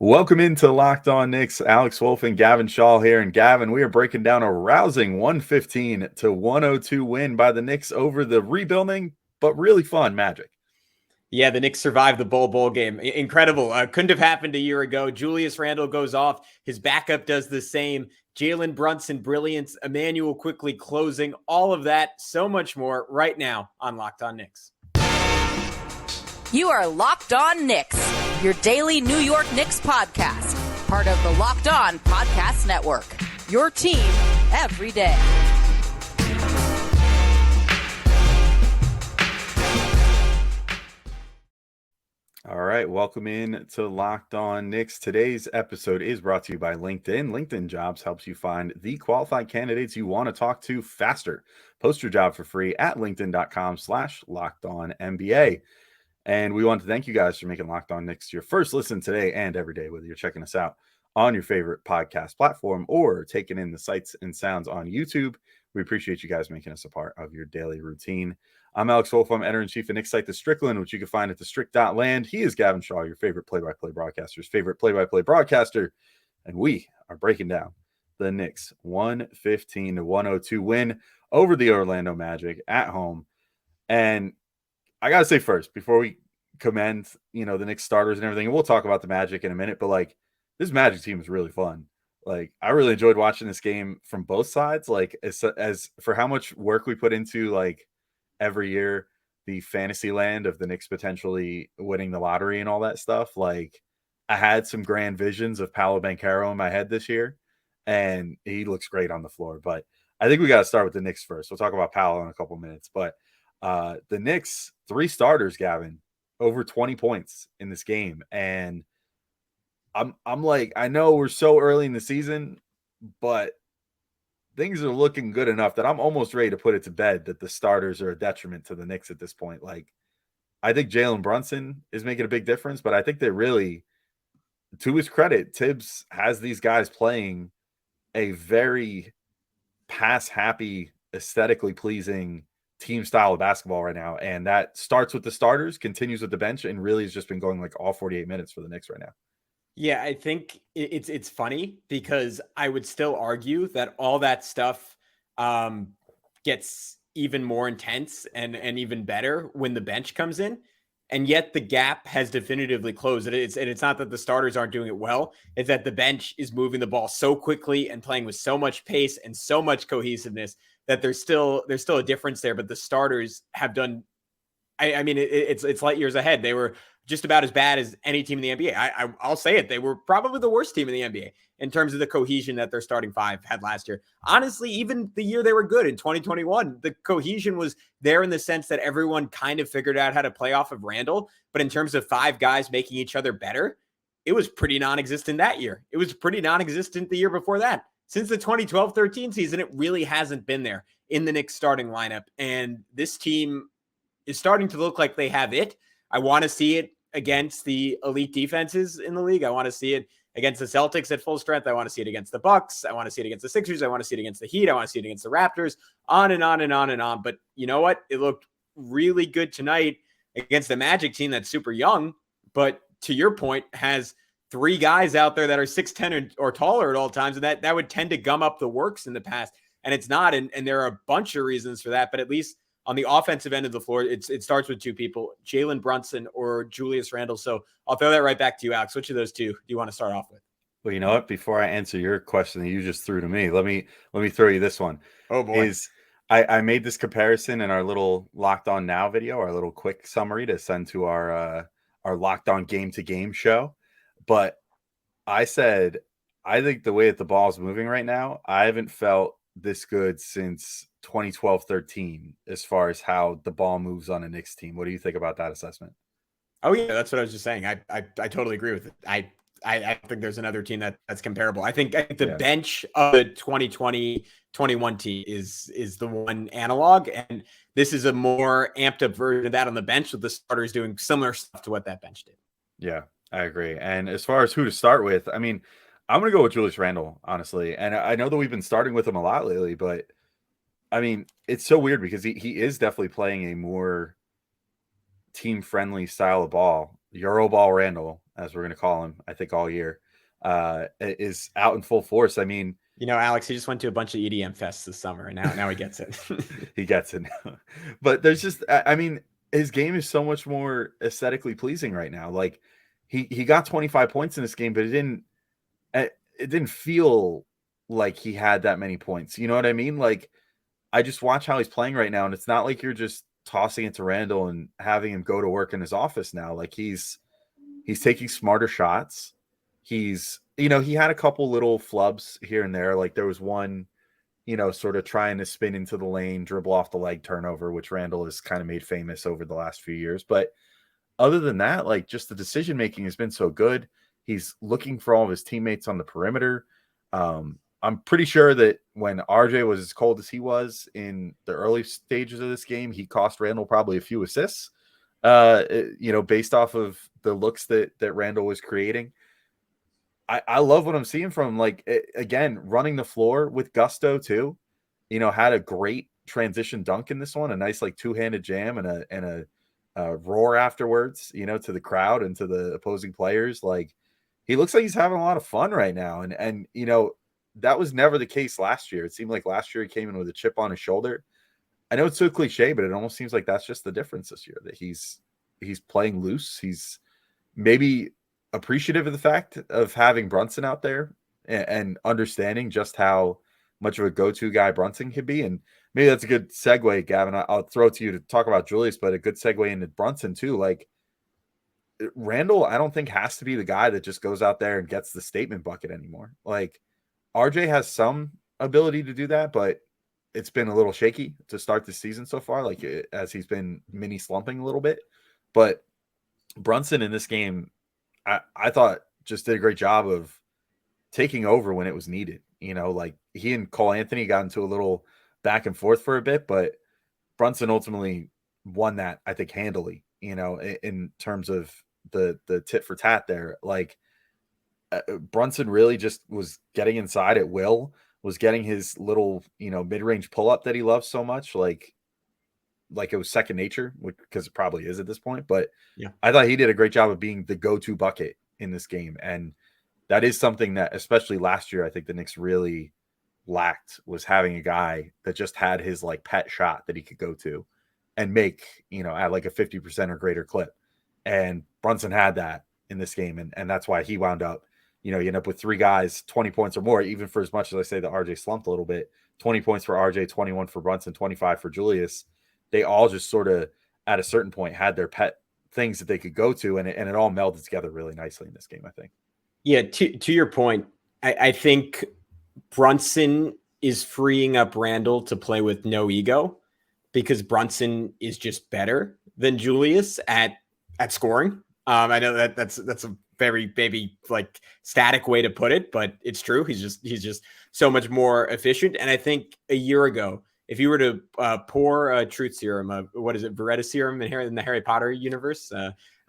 Welcome into Locked On Knicks. Alex Wolf and Gavin Shaw here. And Gavin, we are breaking down a rousing 115-102 win by the Knicks over the rebuilding, but really fun Magic. Yeah, the Knicks survived the bowl game. Incredible. Couldn't have happened a year ago. Julius Randle goes off. His backup does the same. Jalen Brunson, brilliance. Immanuel Quickley closing. All of that, so much more right now on Locked On Knicks. You are Locked On Knicks, your daily New York Knicks podcast. Part of the Locked On Podcast Network. Your team every day. All right, welcome in to Locked On Knicks. Today's episode is brought to you by LinkedIn. LinkedIn Jobs helps you find the qualified candidates you want to talk to faster. Post your job for free at linkedin.com/LockedOnNBA. And we want to thank you guys for making Locked On Knicks your first listen today and every day, whether you're checking us out on your favorite podcast platform or taking in the sights and sounds on YouTube. We appreciate you guys making us a part of your daily routine. I'm Alex Wolf. I'm editor-in-chief of Knicks site, The Strickland, which you can find at thestrick.land. He is Gavin Shaw, your favorite play-by-play broadcaster's favorite play-by-play broadcaster. And we are breaking down the Knicks 115-102 win over the Orlando Magic at home. And I got to say first, before we commend, the Knicks starters and everything, and we'll talk about the Magic in a minute, but this Magic team is really fun. I really enjoyed watching this game from both sides. As for how much work we put into every year, the fantasy land of the Knicks potentially winning the lottery and all that stuff. I had some grand visions of Paolo Banchero in my head this year, and he looks great on the floor. But I think we got to start with the Knicks first. We'll talk about Paolo in a couple minutes, but the Knicks, 3 starters, Gavin, over 20 points in this game. And I'm I know we're so early in the season, but things are looking good enough that I'm almost ready to put it to bed that the starters are a detriment to the Knicks at this point. I think Jalen Brunson is making a big difference, but I think they really, to his credit, Tibbs has these guys playing a very pass-happy, aesthetically pleasing team style of basketball right now, and that starts with the starters, continues with the bench, and really has just been going all 48 minutes for the Knicks right now. Yeah, I think it's funny because I would still argue that all that stuff gets even more intense and even better when the bench comes in, and yet the gap has definitively closed. It's not that the starters aren't doing it well; it's that the bench is moving the ball so quickly and playing with so much pace and so much cohesiveness that there's still a difference there, but the starters have done. I mean, it's light years ahead. They were just about as bad as any team in the NBA. I'll say it. They were probably the worst team in the NBA in terms of the cohesion that their starting 5 had last year. Honestly, even the year they were good in 2021, the cohesion was there in the sense that everyone kind of figured out how to play off of Randle. But in terms of 5 guys making each other better, it was pretty non-existent that year. It was pretty non-existent the year before that. Since the 2012-13 season, it really hasn't been there in the Knicks starting lineup. And this team is starting to look like they have it. I want to see it against the elite defenses in the league. I want to see it against the Celtics at full strength. I want to see it against the Bucks. I want to see it against the Sixers. I want to see it against the Heat. I want to see it against the Raptors, on and on and on and on. But you know what? It looked really good tonight against the Magic team that's super young, but to your point, has 3 guys out there that are 6'10" or taller at all times, and that would tend to gum up the works in the past, and it's not. And there are a bunch of reasons for that, but at least on the offensive end of the floor, it starts with 2 people, Jalen Brunson or Julius Randle. So I'll throw that right back to you, Alex. Which of those 2 do you want to start off with? Well, you know what? Before I answer your question that you just threw to me, let me throw you this one. Oh boy. I made this comparison in our little Locked On Now video, our little quick summary to send to our Locked On Game to Game show. But I said, I think the way that the ball is moving right now, I haven't felt this good since 2012-13 as far as how the ball moves on a Knicks team. What do you think about that assessment? Oh yeah, that's what I was just saying. I totally agree with it. I think there's another team that's comparable. I think the bench of the 2020-21 team is the one analog, and this is a more amped up version of that on the bench with the starters doing similar stuff to what that bench did. Yeah, I agree. And as far as who to start with, I mean, I'm going to go with Julius Randle, honestly. And I know that we've been starting with him a lot lately, but I mean, it's so weird because he is definitely playing a more team-friendly style of ball Euroball Randle, as we're going to call him, I think all year, is out in full force. I mean, Alex, he just went to a bunch of EDM fests this summer, and now he gets it. he gets it now. But there's just, I mean, his game is so much more aesthetically pleasing right now. Like he got 25 points in this game, but it didn't feel like he had that many points. You know what I mean? Like I just watch how he's playing right now, and it's not like you're just tossing it to Randle and having him go to work in his office now. Like he's taking smarter shots. He's, he had a couple little flubs here and there. Like there was one, sort of trying to spin into the lane, dribble off the leg turnover, which Randle has kind of made famous over the last few years. But other than that, like just the decision making has been so good. He's looking for all of his teammates on the perimeter. I'm pretty sure that when RJ was as cold as he was in the early stages of this game, he cost Randle probably a few assists, based off of the looks that Randle was creating. I love what I'm seeing from him. Like, again, running the floor with gusto too, had a great transition dunk in this one, a nice like two-handed jam and a roar afterwards, to the crowd and to the opposing players. Like he looks like he's having a lot of fun right now. And that was never the case last year. It seemed like last year he came in with a chip on his shoulder. I know it's so cliche, but it almost seems like that's just the difference this year, that he's playing loose. He's maybe appreciative of the fact of having Brunson out there and understanding just how much of a go-to guy Brunson could be. And maybe that's a good segue, Gavin. I'll throw it to you to talk about Julius, but a good segue into Brunson too. Like Randle, I don't think has to be the guy that just goes out there and gets the statement bucket anymore. Like RJ has some ability to do that, but it's been a little shaky to start the season so far, like as he's been mini slumping a little bit. But Brunson in this game, I thought just did a great job of taking over when it was needed. Like he and Cole Anthony got into a little back and forth for a bit, but Brunson ultimately won that, I think, handily, in terms of the tit for tat there. Like Brunson really just was getting inside at will, was getting his little, mid-range pull-up that he loves so much. Like it was second nature, because it probably is at this point. But yeah, I thought he did a great job of being the go-to bucket in this game. And that is something that, especially last year, I think the Knicks really lacked, was having a guy that just had his like pet shot that he could go to and make, at like a 50% or greater clip. And Brunson had that in this game. And that's why he wound up, you end up with three guys, 20 points or more, even for as much as I say that RJ slumped a little bit. 20 points for RJ, 21 for Brunson, 25 for Julius. They all just sort of at a certain point had their pet things that they could go to, and it all melded together really nicely in this game, I think. Yeah, to your point, I think Brunson is freeing up Randle to play with no ego, because Brunson is just better than Julius at scoring. I know that's a very maybe like static way to put it, but it's true. He's just so much more efficient. And I think a year ago, if you were to pour a truth serum, what is it, Reddish serum in the Harry Potter universe,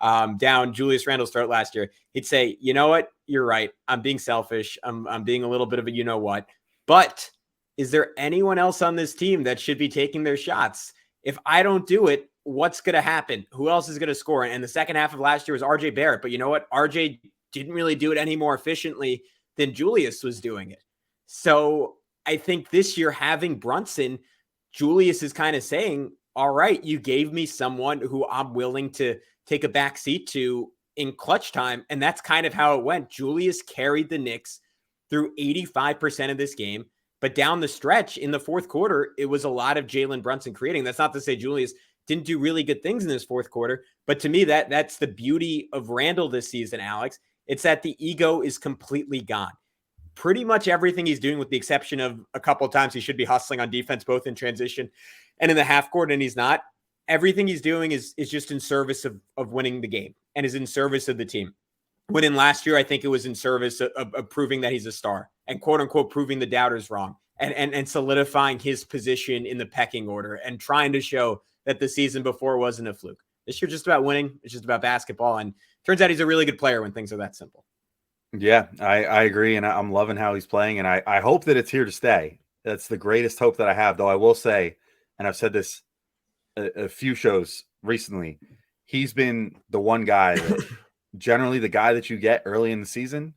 down Julius Randle's throat last year, he'd say, you know what, you're right. I'm being selfish. I'm being a little bit of a you know what. But is there anyone else on this team that should be taking their shots? If I don't do it, what's going to happen? Who else is going to score? And the second half of last year was RJ Barrett. But you know what? RJ didn't really do it any more efficiently than Julius was doing it. So I think this year, having Brunson, Julius is kind of saying, all right, you gave me someone who I'm willing to take a back seat to in clutch time. And that's kind of how it went. Julius carried the Knicks through 85% of this game. But down the stretch in the fourth quarter, it was a lot of Jalen Brunson creating. That's not to say Julius didn't do really good things in this fourth quarter. But to me, that's the beauty of Randle this season, Alex. It's that the ego is completely gone. Pretty much everything he's doing, with the exception of a couple of times he should be hustling on defense, both in transition and in the half court, and he's not. Everything he's doing is just in service of winning the game and is in service of the team. When in last year, I think it was in service of proving that he's a star and quote unquote proving the doubters wrong and solidifying his position in the pecking order and trying to show that the season before wasn't a fluke. This year, just about winning. It's just about basketball. And turns out he's a really good player when things are that simple. Yeah, I agree. And I'm loving how he's playing. And I hope that it's here to stay. That's the greatest hope that I have, though I will say, and I've said this a few shows recently, he's been the one guy that generally the guy that you get early in the season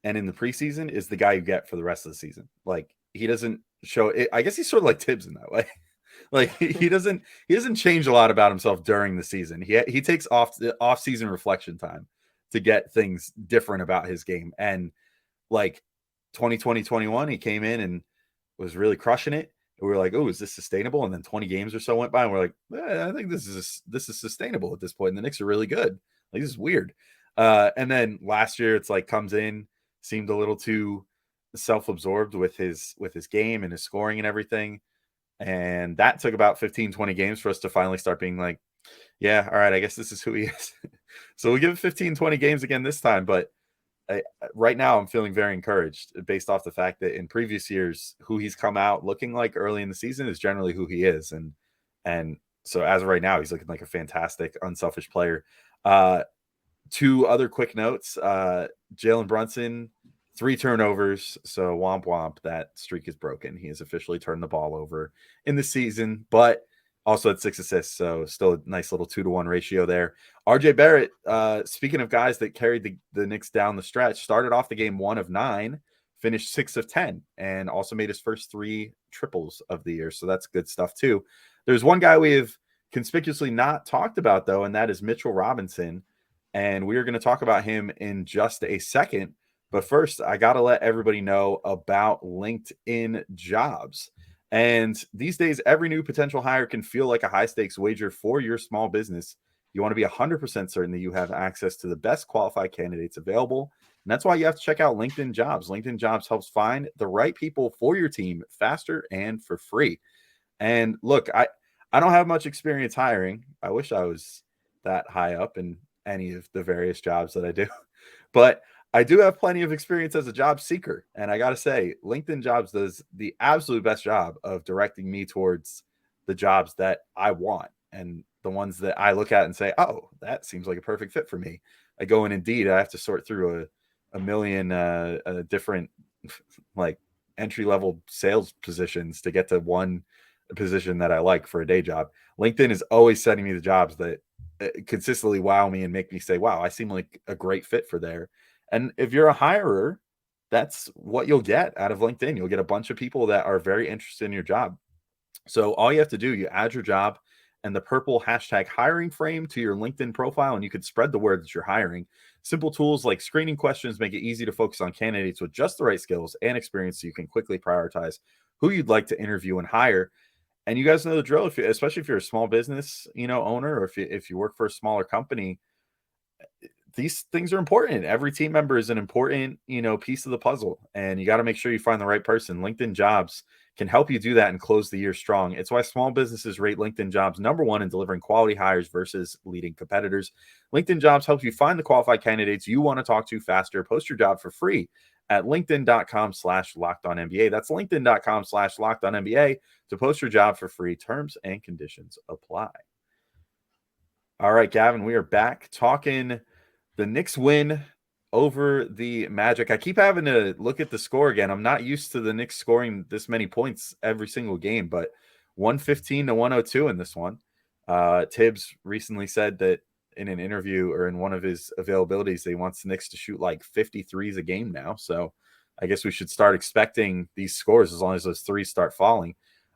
and in the preseason is the guy you get for the rest of the season. Like he doesn't show it. I guess he's sort of like Tibbs in that way. Like he doesn't change a lot about himself during the season. He takes off season reflection time to get things different about his game. And like 2020-21, he came in and was really crushing it. And we were like, oh, is this sustainable? And then 20 games or so went by, and we're like, I think this is sustainable at this point. And the Knicks are really good. Like this is weird. And then last year, it's like comes in, seemed a little too self-absorbed with his game and his scoring and everything. And that took about 15-20 games for us to finally start being like, yeah, all right, I guess this is who he is. So we'll give it 15-20 games again this time. But right now I'm feeling very encouraged based off the fact that in previous years, who he's come out looking like early in the season is generally who he is. And so as of right now, he's looking like a fantastic, unselfish player. Two other quick notes. Jalen Brunson, 3 turnovers. So womp womp, that streak is broken. He has officially turned the ball over in the season, but also had 6 assists. So still a nice little 2-to-1 ratio there. RJ Barrett, speaking of guys that carried the Knicks down the stretch, started off the game 1 of 9, finished 6 of 10, and also made his first 3 triples of the year. So that's good stuff too. There's one guy we have conspicuously not talked about though, and that is Mitchell Robinson. And we are going to talk about him in just a second. But first, I got to let everybody know about LinkedIn Jobs. And these days, every new potential hire can feel like a high-stakes wager for your small business. You want to be 100% certain that you have access to the best qualified candidates available. And that's why you have to check out LinkedIn Jobs. LinkedIn Jobs helps find the right people for your team faster and for free. And look, I don't have much experience hiring. I wish I was that high up in any of the various jobs that I do. But I do have plenty of experience as a job seeker. And I got to say, LinkedIn Jobs does the absolute best job of directing me towards the jobs that I want and the ones that I look at and say, oh, that seems like a perfect fit for me. I go in Indeed, I have to sort through a million different like entry-level sales positions to get to one position that I like for a day job. LinkedIn is always sending me the jobs that consistently wow me and make me say, wow, I seem like a great fit for there. And if you're a hirer, that's what you'll get out of LinkedIn. You'll get a bunch of people that are very interested in your job. So all you have to do, you add your job and the purple hashtag hiring frame to your LinkedIn profile, and you could spread the word that you're hiring. Simple tools like screening questions make it easy to focus on candidates with just the right skills and experience so you can quickly prioritize who you'd like to interview and hire. And you guys know the drill, especially if you're a small business, owner, or if you work for a smaller company, these things are important. Every team member is an important, piece of the puzzle, and you got to make sure you find the right person. LinkedIn Jobs can help you do that and close the year strong. It's why small businesses rate LinkedIn Jobs #1 in delivering quality hires versus leading competitors. LinkedIn Jobs helps you find the qualified candidates you want to talk to faster. Post your job for free at linkedin.com/lockedonnba. That's linkedin.com/lockedonnba to post your job for free. Terms and conditions apply. All right, Gavin, we are back talking the Knicks win over the Magic. I keep having to look at the score again. I'm not used to the Knicks scoring this many points every single game, but 115-102 in this one. Tibbs recently said that in an interview or in one of his availabilities, that he wants the Knicks to shoot like 53s a game now. So I guess we should start expecting these scores as long as those threes start falling.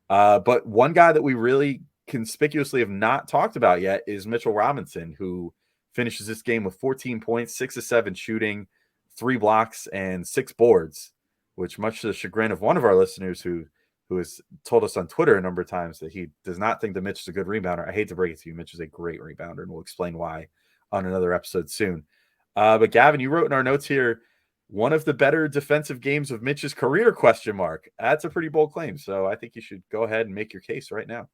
But one guy that we really conspicuously have not talked about yet is Mitchell Robinson, who finishes this game with 14 points, 6 of 7 shooting, 3 blocks, and 6 boards, which much to the chagrin of one of our listeners who has told us on Twitter a number of times that he does not think that Mitch is a good rebounder. I hate to break it to you, Mitch is a great rebounder, and we'll explain why on another episode soon. But Gavin, you wrote in our notes here, one of the better defensive games of Mitch's career, ? That's a pretty bold claim. So I think you should go ahead and make your case right now.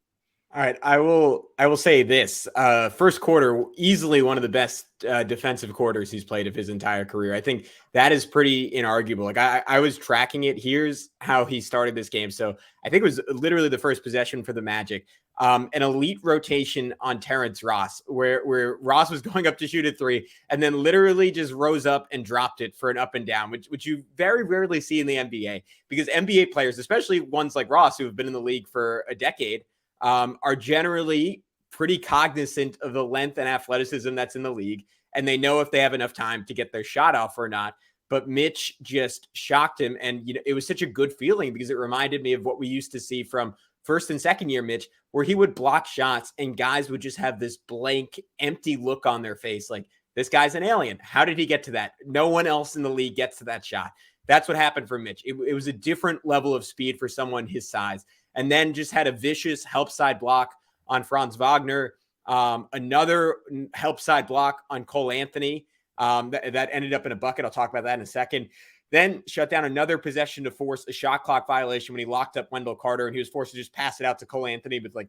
All right, I will say this. First quarter, easily one of the best defensive quarters he's played of his entire career. I think that is pretty inarguable. Like I was tracking it. Here's how he started this game. So I think it was literally the first possession for the Magic. An elite rotation on Terrence Ross, where Ross was going up to shoot a 3 and then literally just rose up and dropped it for an up and down, which you very rarely see in the NBA, because NBA players, especially ones like Ross, who have been in the league for a decade, are generally pretty cognizant of the length and athleticism that's in the league. and they know if they have enough time to get their shot off or not. But Mitch just shocked him. And, it was such a good feeling because it reminded me of what we used to see from first and second year Mitch, where he would block shots and guys would just have this blank, empty look on their face. Like, this guy's an alien. How did he get to that? No one else in the league gets to that shot. That's what happened for Mitch. It was a different level of speed for someone his size. And then just had a vicious help side block on Franz Wagner. Another help side block on Cole Anthony that ended up in a bucket. I'll talk about that in a second. Then shut down another possession to force a shot clock violation when he locked up Wendell Carter, and he was forced to just pass it out to Cole Anthony with like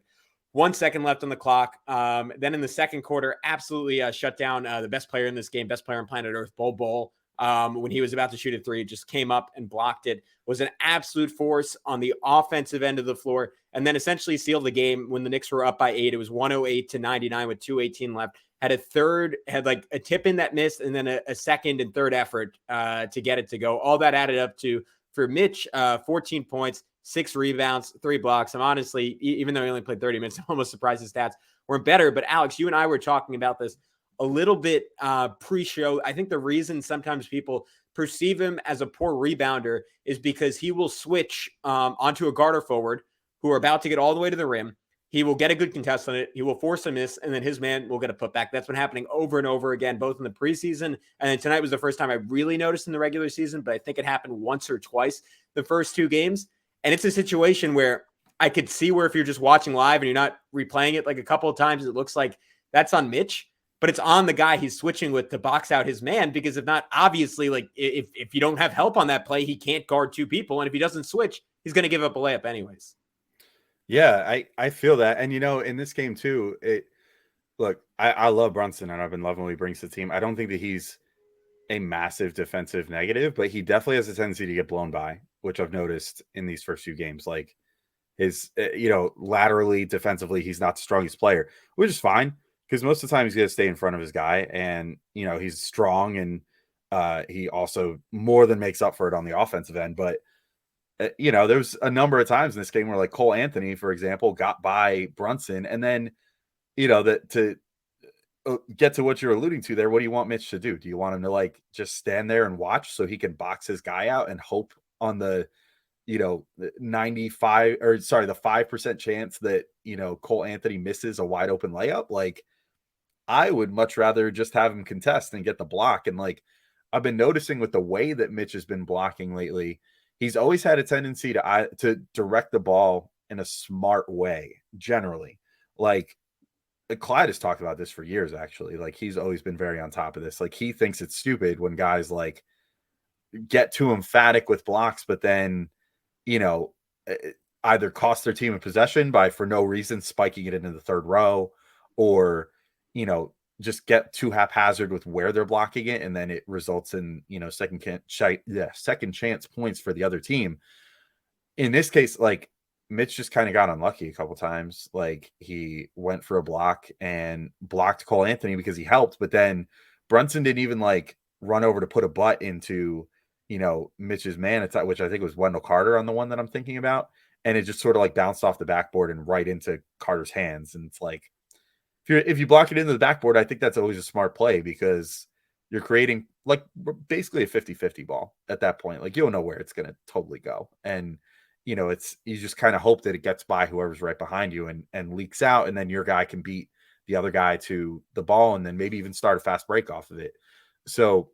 1 second left on the clock. Then in the second quarter, absolutely shut down the best player in this game, best player on planet Earth, Bol. When he was about to shoot a three, just came up and blocked it. Was an absolute force on the offensive end of the floor, and then essentially sealed the game when the Knicks were up by 8. It was 108-99 with 2:18 left. Had like a tip in that missed, and then a second and third effort to get it to go. All that added up to, for Mitch, 14 points, 6 rebounds, 3 blocks. I'm honestly, even though he only played 30 minutes, I'm almost surprised his stats weren't better. But Alex, you and I were talking about this a little bit pre-show. I think the reason sometimes people perceive him as a poor rebounder is because he will switch onto a guard or forward who are about to get all the way to the rim. He will get a good contest on it. He will force a miss, and then his man will get a putback. That's been happening over and over again, both in the preseason, and then tonight was the first time I really noticed in the regular season, but I think it happened once or twice the first 2 games. And it's a situation where I could see where if you're just watching live and you're not replaying it like a couple of times, it looks like that's on Mitch, but it's on the guy he's switching with to box out his man, because if not, obviously, like if you don't have help on that play, he can't guard 2 people. And if he doesn't switch, he's going to give up a layup anyways. Yeah, I feel that. And, in this game too, I love Brunson, and I've been loving what he brings to the team. I don't think that he's a massive defensive negative, but he definitely has a tendency to get blown by, which I've noticed in these first few games. Like his, laterally, defensively, he's not the strongest player, which is fine, because most of the time he's going to stay in front of his guy, and, he's strong, and he also more than makes up for it on the offensive end. But there's a number of times in this game where, like, Cole Anthony, for example, got by Brunson, and then, that to get to what you're alluding to there, what do you want Mitch to do? Do you want him to, like, just stand there and watch so he can box his guy out and hope on the, the 5% chance that, Cole Anthony misses a wide open layup? Like, I would much rather just have him contest and get the block. And, like, I've been noticing with the way that Mitch has been blocking lately, he's always had a tendency to direct the ball in a smart way, generally. Like, Clyde has talked about this for years, actually. Like, he's always been very on top of this. Like, he thinks it's stupid when guys, like, get too emphatic with blocks, but then, either cost their team a possession by, for no reason, spiking it into the third row, or, just get too haphazard with where they're blocking it, and then it results in, second chance points for the other team. In this case, like, Mitch just kind of got unlucky a couple times. Like, he went for a block and blocked Cole Anthony because he helped, but then Brunson didn't even, like, run over to put a butt into, Mitch's man, which I think was Wendell Carter on the one that I'm thinking about, and it just sort of, like, bounced off the backboard and right into Carter's hands. And it's like, if you block it into the backboard, I think that's always a smart play, because you're creating, like, basically a 50-50 ball at that point. Like, you don't know where it's going to totally go. And, you just kind of hope that it gets by whoever's right behind you and leaks out. And then your guy can beat the other guy to the ball, and then maybe even start a fast break off of it. So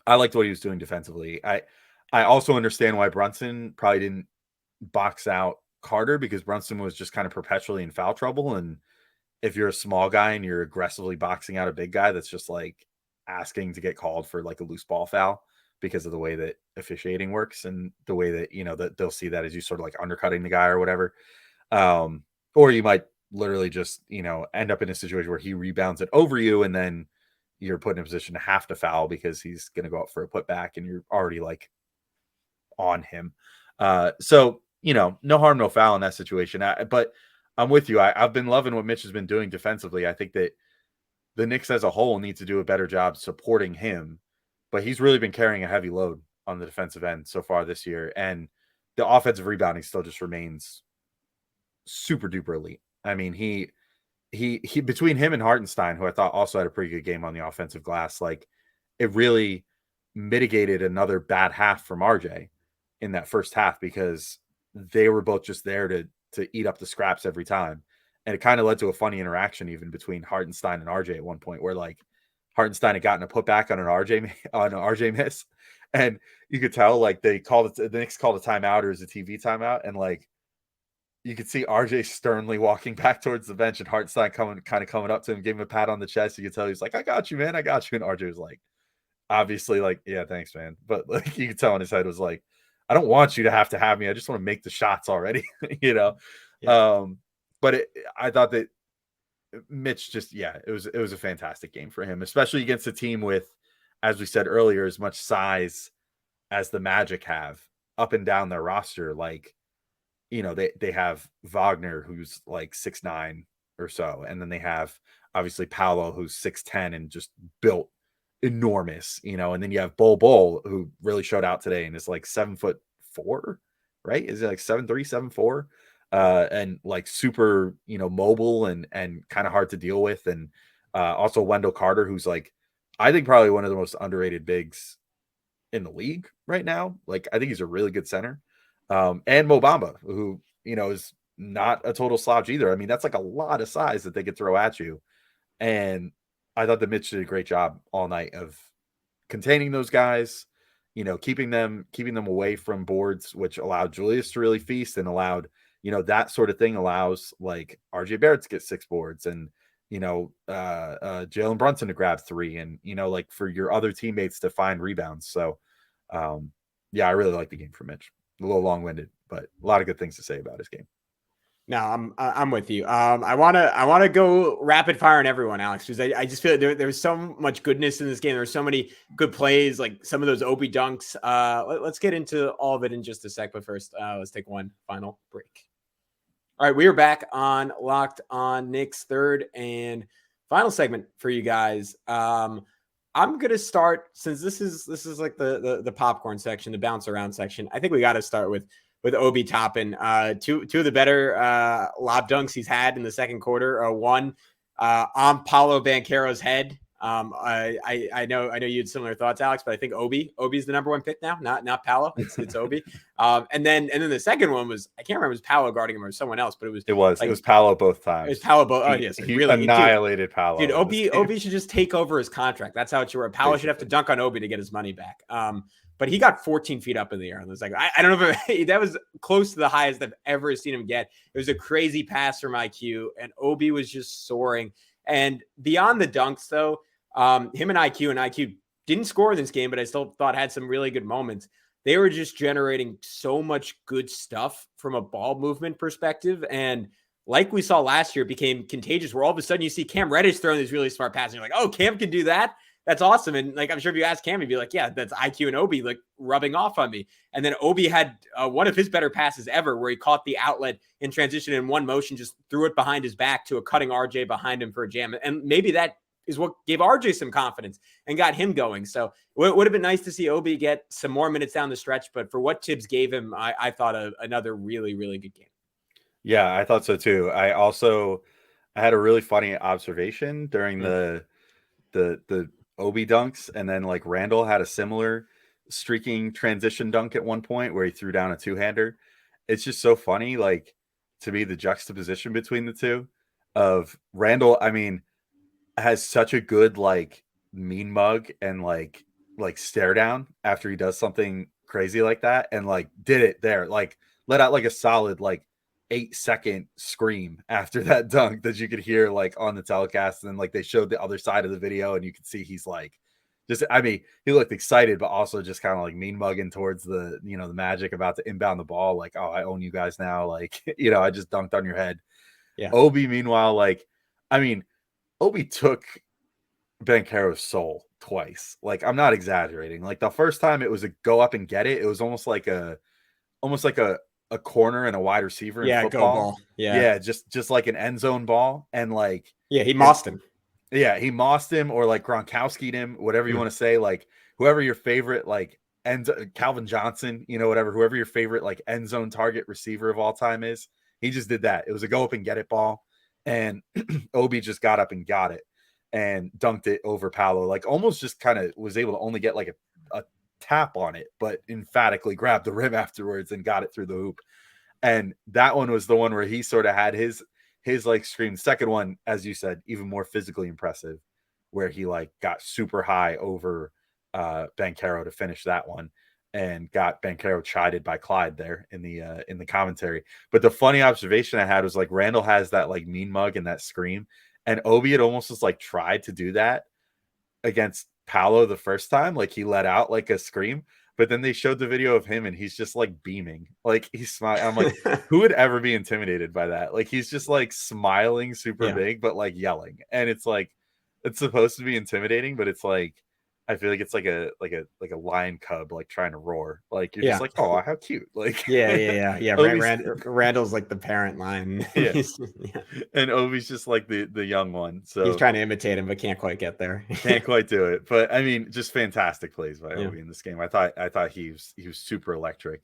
I liked what he was doing defensively. I also understand why Brunson probably didn't box out Carter, because Brunson was just kind of perpetually in foul trouble. And if you're a small guy and you're aggressively boxing out a big guy, that's just like asking to get called for, like, a loose ball foul, because of the way that officiating works and the way that, that they'll see that as you sort of like undercutting the guy or whatever. Or you might literally just, end up in a situation where he rebounds it over you, and then you're put in a position to have to foul because he's going to go up for a putback and you're already, like, on him. So, no harm, no foul in that situation. But I'm with you. I've been loving what Mitch has been doing defensively. I think that the Knicks as a whole need to do a better job supporting him, but he's really been carrying a heavy load on the defensive end so far this year. And the offensive rebounding still just remains super duper elite. I mean, he between him and Hartenstein, who I thought also had a pretty good game on the offensive glass, like it really mitigated another bad half from RJ in that first half because they were both just there to eat up the scraps every time. And it kind of led to a funny interaction even between Hartenstein and RJ at one point where like Hartenstein had gotten a putback on an RJ miss. And you could tell like the Knicks called a timeout or as a TV timeout. And like you could see RJ sternly walking back towards the bench and Hartenstein coming up to him, gave him a pat on the chest. You could tell he's like, I got you, man. I got you. And RJ was like, obviously like, yeah, thanks, man. But like you could tell in his head was like, I don't want you to have me. I just want to make the shots already, you know? Yeah. But I thought that Mitch just, it was a fantastic game for him, especially against a team with, as we said earlier, as much size as the Magic have up and down their roster. Like, you know, they have Wagner, who's like 6'9" or so. And then they have obviously Paolo, who's 6'10" and just built enormous, you know, and then you have Bol, who really showed out today and is like 7'4", right? Is it like 7'3", 7'4"? And like super, you know, mobile and kind of hard to deal with. And also Wendell Carter, who's like, I think probably one of the most underrated bigs in the league right now. Like, I think he's a really good center. And Mo Bamba, who, you know, is not a total slouch either. I mean, that's like a lot of size that they could throw at you. And I thought that Mitch did a great job all night of containing those guys, you know, keeping them away from boards, which allowed Julius to really feast and allowed, you know, that sort of thing allows like RJ Barrett to get 6 boards and, you know, Jalen Brunson to grab 3 and, you know, like for your other teammates to find rebounds. So, yeah, I really like the game for Mitch. A little long-winded, but a lot of good things to say about his game. No, I'm with you. I wanna go rapid fire on everyone, Alex, because I just feel like there's so much goodness in this game. There's so many good plays, like some of those Obi dunks. Let's get into all of it in just a sec, but first, let's take one final break. All right, we are back on Locked On Knicks, third and final segment for you guys. I'm gonna start since this is like the popcorn section, the bounce around section. I think we got to start with Obi Toppin. Two of the better lob dunks he's had in the second quarter. One on Paolo Banchero's head. I know you had similar thoughts, Alex, but I think Obi's the number 1 pick now, not Paolo. It's Obi. And then the second one was, I can't remember if it was Paolo guarding him or someone else, but it was Paolo both times. It was Paolo both. Oh yes, he really annihilated Paolo. Dude, Obi should just take over his contract. That's how it should work. Paolo should have to dunk on Obi to get his money back. But he got 14 feet up in the air. And it was like, I don't know if that was close to the highest I've ever seen him get. It was a crazy pass from IQ, and Obi was just soaring. And beyond the dunks, though, him and IQ didn't score in this game, but I still thought had some really good moments. They were just generating so much good stuff from a ball movement perspective. And like we saw last year, it became contagious where all of a sudden you see Cam Reddish throwing these really smart passes. And you're like, oh, Cam can do that. That's awesome. And like, I'm sure if you ask Cam, he'd be like, yeah, that's IQ and Obi like rubbing off on me. And then Obi had one of his better passes ever where he caught the outlet in transition in one motion, just threw it behind his back to a cutting RJ behind him for a jam. And maybe that is what gave RJ some confidence and got him going. So it would have been nice to see Obi get some more minutes down the stretch. But for what Tibbs gave him, I thought another really, really good game. Yeah, I thought so too. I had a really funny observation during the Obi dunks, and then like Randle had a similar streaking transition dunk at one point where he threw down a 2-hander. It's just so funny, like to me, the juxtaposition between the two of Randle. I mean, has such a good like mean mug and like stare down after he does something crazy like that, and like did it there, like let out like a solid like 8-second scream after that dunk that you could hear like on the telecast. And then like they showed the other side of the video and you could see he's like just, I mean, he looked excited, but also just kind of like mean mugging towards the, you know, the Magic about to inbound the ball. Like, oh, I own you guys now. Like, you know, I just dunked on your head. Yeah. Obi, meanwhile, like, I mean, Obi took Banchero's soul twice. Like, I'm not exaggerating. Like the first time it was a go up and get it. It was almost like a corner and a wide receiver in football. Go ball. Yeah, just like an end zone ball. And like, yeah, he mossed him. Yeah, he mossed him, or like Gronkowski'd him, whatever you want to say. Like whoever your favorite like Calvin Johnson, you know, whoever your favorite like end zone target receiver of all time is, he just did that. It was a go up and get it ball. and Obi just got up and got it and dunked it over Paolo, like almost just kind of was able to only get like a tap on it, but emphatically grabbed the rim afterwards and got it through the hoop. And that one was the one where he sort of had his like scream. Second one, as you said, even more physically impressive, where he like got super high over Banchero to finish that one and got Banchero chided by Clyde there in the commentary. But the funny observation I had was like Randle has that like mean mug and that scream, and Obi had almost just like tried to do that against Paolo the first time, like he let out like a scream, but then they showed the video of him and he's just like beaming, like he's smiling. I'm like, who would ever be intimidated by that? Like he's just like smiling super big, but like yelling, and it's like it's supposed to be intimidating, but it's like I feel like it's like a lion cub like trying to roar. Like you're just like, oh, how cute! Like Randall's like the parent lion. Yeah. And Obi's just like the young one. So he's trying to imitate him, but can't quite get there. Can't quite do it. But I mean, just fantastic plays by Obi in this game. I thought he was super electric.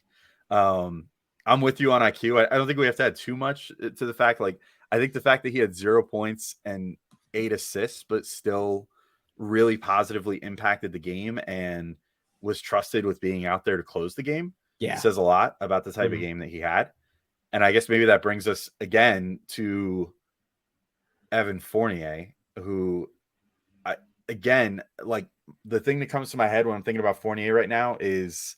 I'm with you on IQ. I don't think we have to add too much to the fact. Like I think the fact that he had 0 points and 8 assists, but still really positively impacted the game and was trusted with being out there to close the game. Says a lot about the type of game that he had. And I guess maybe that brings us again to Evan Fournier, who again, like the thing that comes to my head when I'm thinking about Fournier right now is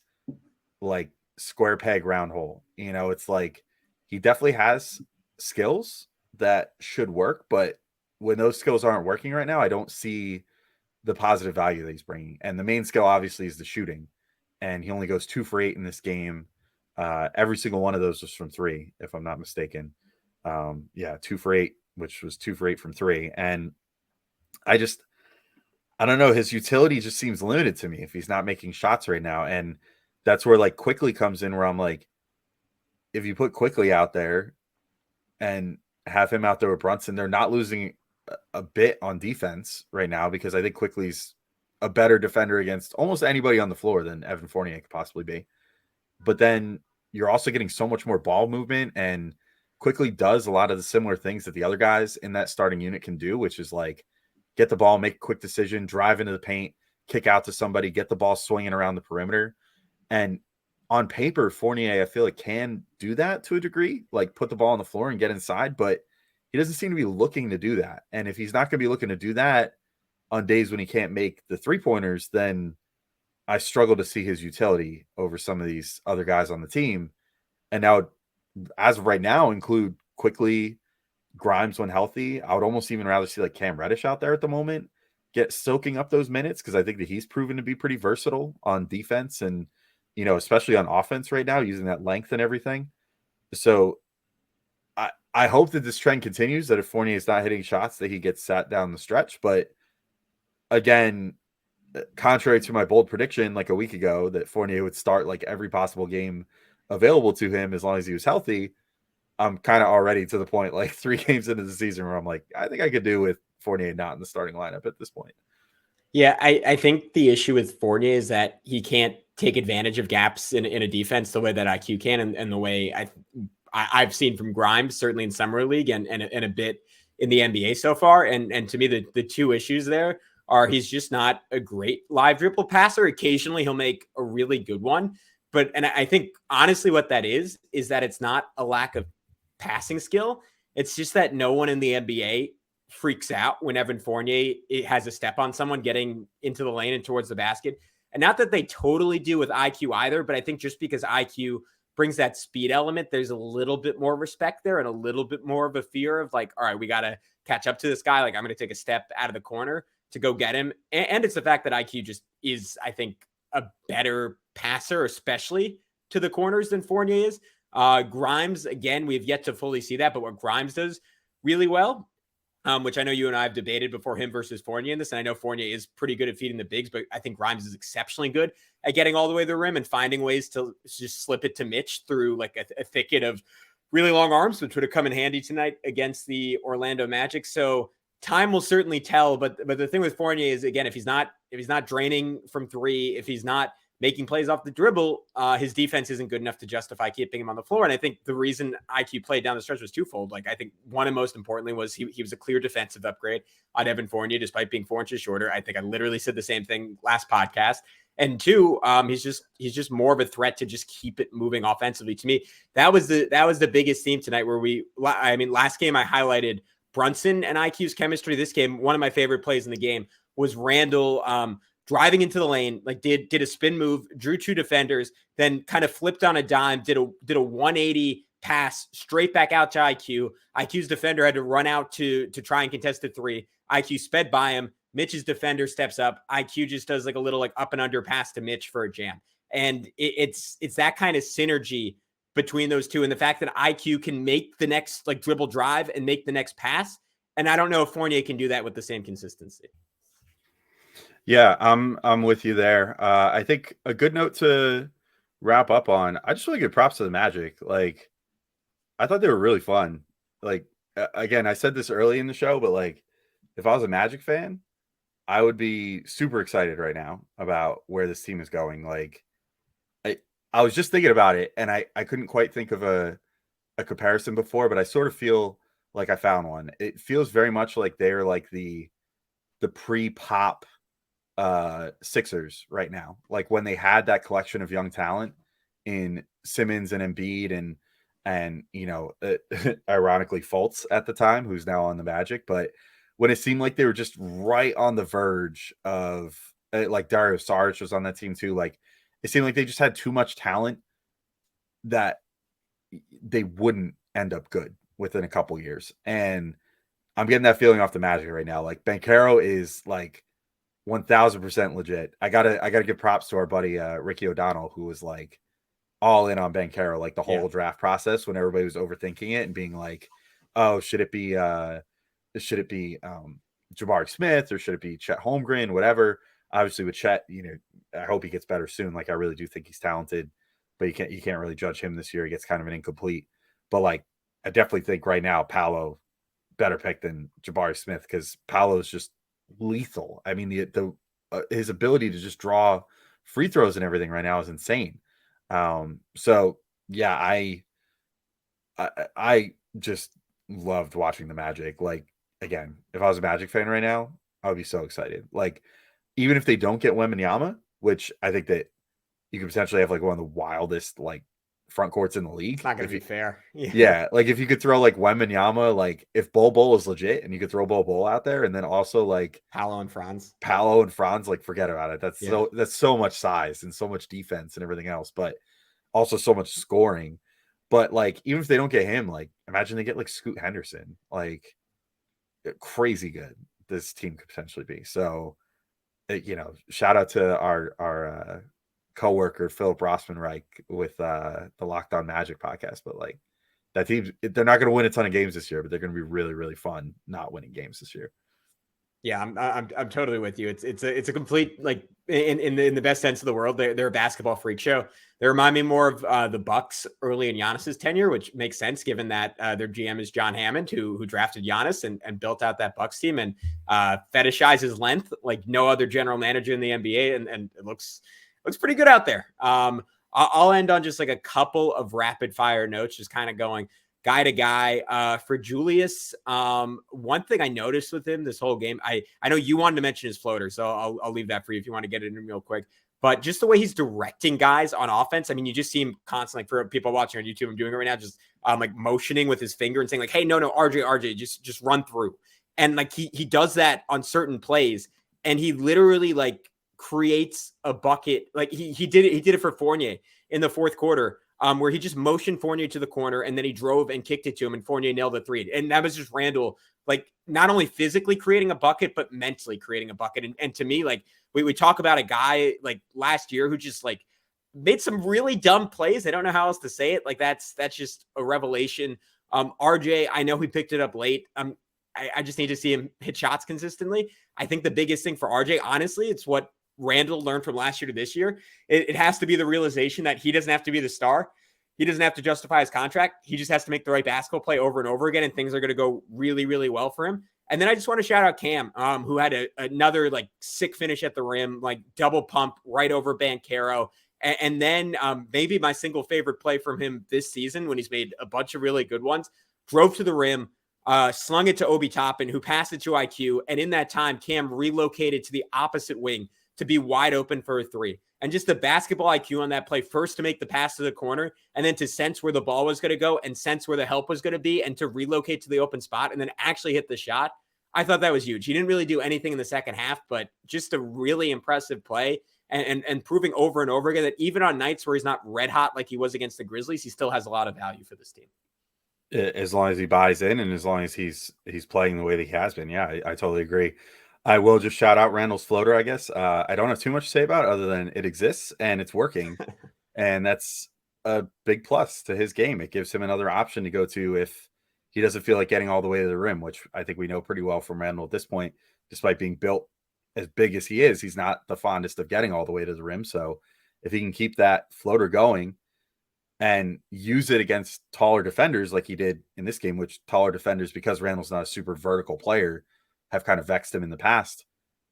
like square peg round hole. You know, it's like he definitely has skills that should work, but when those skills aren't working right now, I don't see the positive value that he's bringing. And the main skill obviously is the shooting, and he only goes 2 for 8 in this game. Every single one of those was from 3, if I'm not mistaken. 2 for 8, which was 2 for 8 from 3. And I don't know. His utility just seems limited to me if he's not making shots right now. And that's where like Quickley comes in, where I'm like, if you put Quickley out there and have him out there with Brunson, they're not losing a bit on defense right now, because I think Quickley's a better defender against almost anybody on the floor than Evan Fournier could possibly be. But then you're also getting so much more ball movement, and Quickley does a lot of the similar things that the other guys in that starting unit can do, which is like get the ball, make a quick decision, drive into the paint, kick out to somebody, get the ball swinging around the perimeter. And on paper, Fournier, I feel like can do that to a degree, like put the ball on the floor and get inside, but he doesn't seem to be looking to do that. And if he's not going to be looking to do that on days when he can't make the 3-pointers, then I struggle to see his utility over some of these other guys on the team. And now, as of right now, include Quickley, Grimes when healthy. I would almost even rather see like Cam Reddish out there at the moment, get soaking up those minutes, because I think that he's proven to be pretty versatile on defense and, you know, especially on offense right now, using that length and everything. So I hope that this trend continues, that if Fournier is not hitting shots, that he gets sat down the stretch. But again, contrary to my bold prediction like a week ago that Fournier would start like every possible game available to him as long as he was healthy, I'm kind of already to the point like 3 games into the season where I'm like, I think I could do with Fournier not in the starting lineup at this point. Yeah, I think the issue with Fournier is that he can't take advantage of gaps in a defense the way that IQ can, and the way I've seen from Grimes, certainly in Summer League and a bit in the NBA so far. And to me, the 2 issues there are he's just not a great live dribble passer. Occasionally he'll make a really good one. And I think honestly what that is that it's not a lack of passing skill. It's just that no one in the NBA freaks out when Evan Fournier has a step on someone getting into the lane and towards the basket. And not that they totally do with IQ either, but I think just because IQ brings that speed element, there's a little bit more respect there and a little bit more of a fear of like, all right, we got to catch up to this guy. Like I'm going to take a step out of the corner to go get him. And it's the fact that IQ just is, I think, a better passer, especially to the corners, than Fournier is. Grimes, again, we have yet to fully see that, but what Grimes does really well, which I know you and I have debated before, him versus Fournier in this, and I know Fournier is pretty good at feeding the bigs, but I think Grimes is exceptionally good at getting all the way to the rim and finding ways to just slip it to Mitch through like a thicket of really long arms, which would have come in handy tonight against the Orlando Magic. So time will certainly tell, but the thing with Fournier is, again, if he's not draining from 3, if he's not making plays off the dribble, his defense isn't good enough to justify keeping him on the floor. And I think the reason IQ played down the stretch was twofold. Like, I think one and most importantly was he was a clear defensive upgrade on Evan Fournier, despite being 4 inches shorter. I think I literally said the same thing last podcast. And two, he's just more of a threat to just keep it moving offensively. To me, that was the biggest theme tonight. Last game I highlighted Brunson and IQ's chemistry. This game, one of my favorite plays in the game was Randle driving into the lane, like did a spin move, drew 2 defenders, then kind of flipped on a dime, did a 180 pass straight back out to IQ. IQ's defender had to run out to try and contest the 3. IQ sped by him. Mitch's defender steps up. IQ just does like a little like up and under pass to Mitch for a jam. And it's that kind of synergy between those two. And the fact that IQ can make the next like dribble drive and make the next pass. And I don't know if Fournier can do that with the same consistency. Yeah, I'm with you there. I think a good note to wrap up on, I just really give props to the Magic. Like, I thought they were really fun. Like, again, I said this early in the show, but like, if I was a Magic fan, I would be super excited right now about where this team is going. Like, I was just thinking about it, and I couldn't quite think of a comparison before, but I sort of feel like I found one. It feels very much like they're like the pre-pop Sixers right now. Like when they had that collection of young talent in Simmons and Embiid and ironically Fultz at the time, who's now on the Magic, but when it seemed like they were just right on the verge of like Dario Saric was on that team too. Like it seemed like they just had too much talent that they wouldn't end up good within a couple years. And I'm getting that feeling off the Magic right now. Like Banchero is like 1000% legit. I gotta give props to our buddy Ricky O'Donnell, who was like all in on Banchero like the whole draft process when everybody was overthinking it and being like, oh, should it be Jabari Smith or should it be Chet Holmgren, whatever. Obviously with Chet, I hope he gets better soon. Like I really do think he's talented, but you can't really judge him this year. He gets kind of an incomplete. But like I definitely think right now Paolo better pick than Jabari Smith because Paolo is just lethal. I mean the his ability to just draw free throws and everything right now is insane. So yeah, I just loved watching the Magic. Like again, if I was a Magic fan right now, I would be so excited. Like even if they don't get Wembanyama, which I think that you could potentially have like one of the wildest like front courts in the league. It's not going to be fair. Yeah. Like if you could throw like Wembanyama, like if Bol is legit and you could throw Bol out there and then also like Paolo and Franz, like forget about it. That's so much size and so much defense and everything else, but also so much scoring. But like, even if they don't get him, like imagine they get like Scoot Henderson, like crazy good this team could potentially be. So, shout out to our coworker Philip Rossman-Reich with the Locked On Magic podcast. But like that team, they're not going to win a ton of games this year, but they're going to be really, really fun not winning games this year. Yeah, I'm totally with you. It's a complete like in the best sense of the world. They're a basketball freak show. They remind me more of the Bucks early in Giannis's tenure, which makes sense given that their GM is John Hammond, who drafted Giannis and built out that Bucks team and fetishizes length like no other general manager in the NBA, and it looks pretty good out there. I'll end on just like a couple of rapid fire notes, just kind of going guy to guy. For Julius, one thing I noticed with him this whole game, I know you wanted to mention his floater, so I'll leave that for you if you want to get it in real quick. But just the way he's directing guys on offense, I mean, you just see him constantly, for people watching on YouTube, I'm doing it right now, just like motioning with his finger and saying like, hey, no, RJ, just run through. And like he does that on certain plays, and he literally like creates a bucket. Like he did it for Fournier in the fourth quarter. Where he just motioned Fournier to the corner and then he drove and kicked it to him and Fournier nailed the 3. And that was just Randle, like not only physically creating a bucket, but mentally creating a bucket. And to me, like we talk about a guy like last year who just like made some really dumb plays. I don't know how else to say it. Like that's just a revelation. RJ, I know he picked it up late. I just need to see him hit shots consistently. I think the biggest thing for RJ, honestly, it's what Randle learned from last year to this year. It has to be the realization that he doesn't have to be the star. He doesn't have to justify his contract. He just has to make the right basketball play over and over again, and things are going to go really, really well for him. And then I just want to shout out Cam, who had another like sick finish at the rim, like double pump right over Banchero. And then maybe my single favorite play from him this season, when he's made a bunch of really good ones, drove to the rim, slung it to Obi Toppin, who passed it to IQ. And in that time, Cam relocated to the opposite wing to be wide open for a three. And just the basketball IQ on that play, first to make the pass to the corner, and then to sense where the ball was going to go and sense where the help was going to be, and to relocate to the open spot and then actually hit the shot. I thought that was huge. He didn't really do anything in the second half, but just a really impressive play, and proving over and over again that even on nights where he's not red hot like he was against the Grizzlies, he still has a lot of value for this team. As long as he buys in and as long as he's playing the way that he has been. Yeah, I totally agree. I will just shout out Randle's floater, I guess. I don't have too much to say about it other than it exists and it's working. And that's a big plus to his game. It gives him another option to go to if he doesn't feel like getting all the way to the rim, which I think we know pretty well from Randle at this point. Despite being built as big as he is, he's not the fondest of getting all the way to the rim. So if he can keep that floater going and use it against taller defenders like he did in this game, which taller defenders, because Randle's not a super vertical player, have kind of vexed him in the past.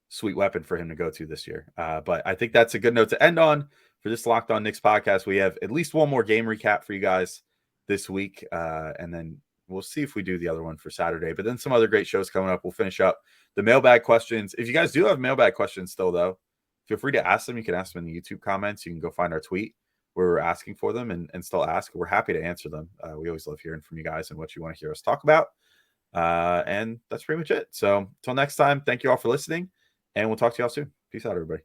Sweet weapon for him to go to this year. But I think that's a good note to end on for this Locked On Knicks podcast. We have at least one more game recap for you guys this week. And then we'll see if we do the other one for Saturday. But then some other great shows coming up. We'll finish up the mailbag questions. If you guys do have mailbag questions still, though, feel free to ask them. You can ask them in the YouTube comments. You can go find our tweet where we're asking for them and still ask. We're happy to answer them. We always love hearing from you guys and what you want to hear us talk about. And that's pretty much it. So until next time, thank you all for listening, and we'll talk to y'all soon. Peace out, everybody.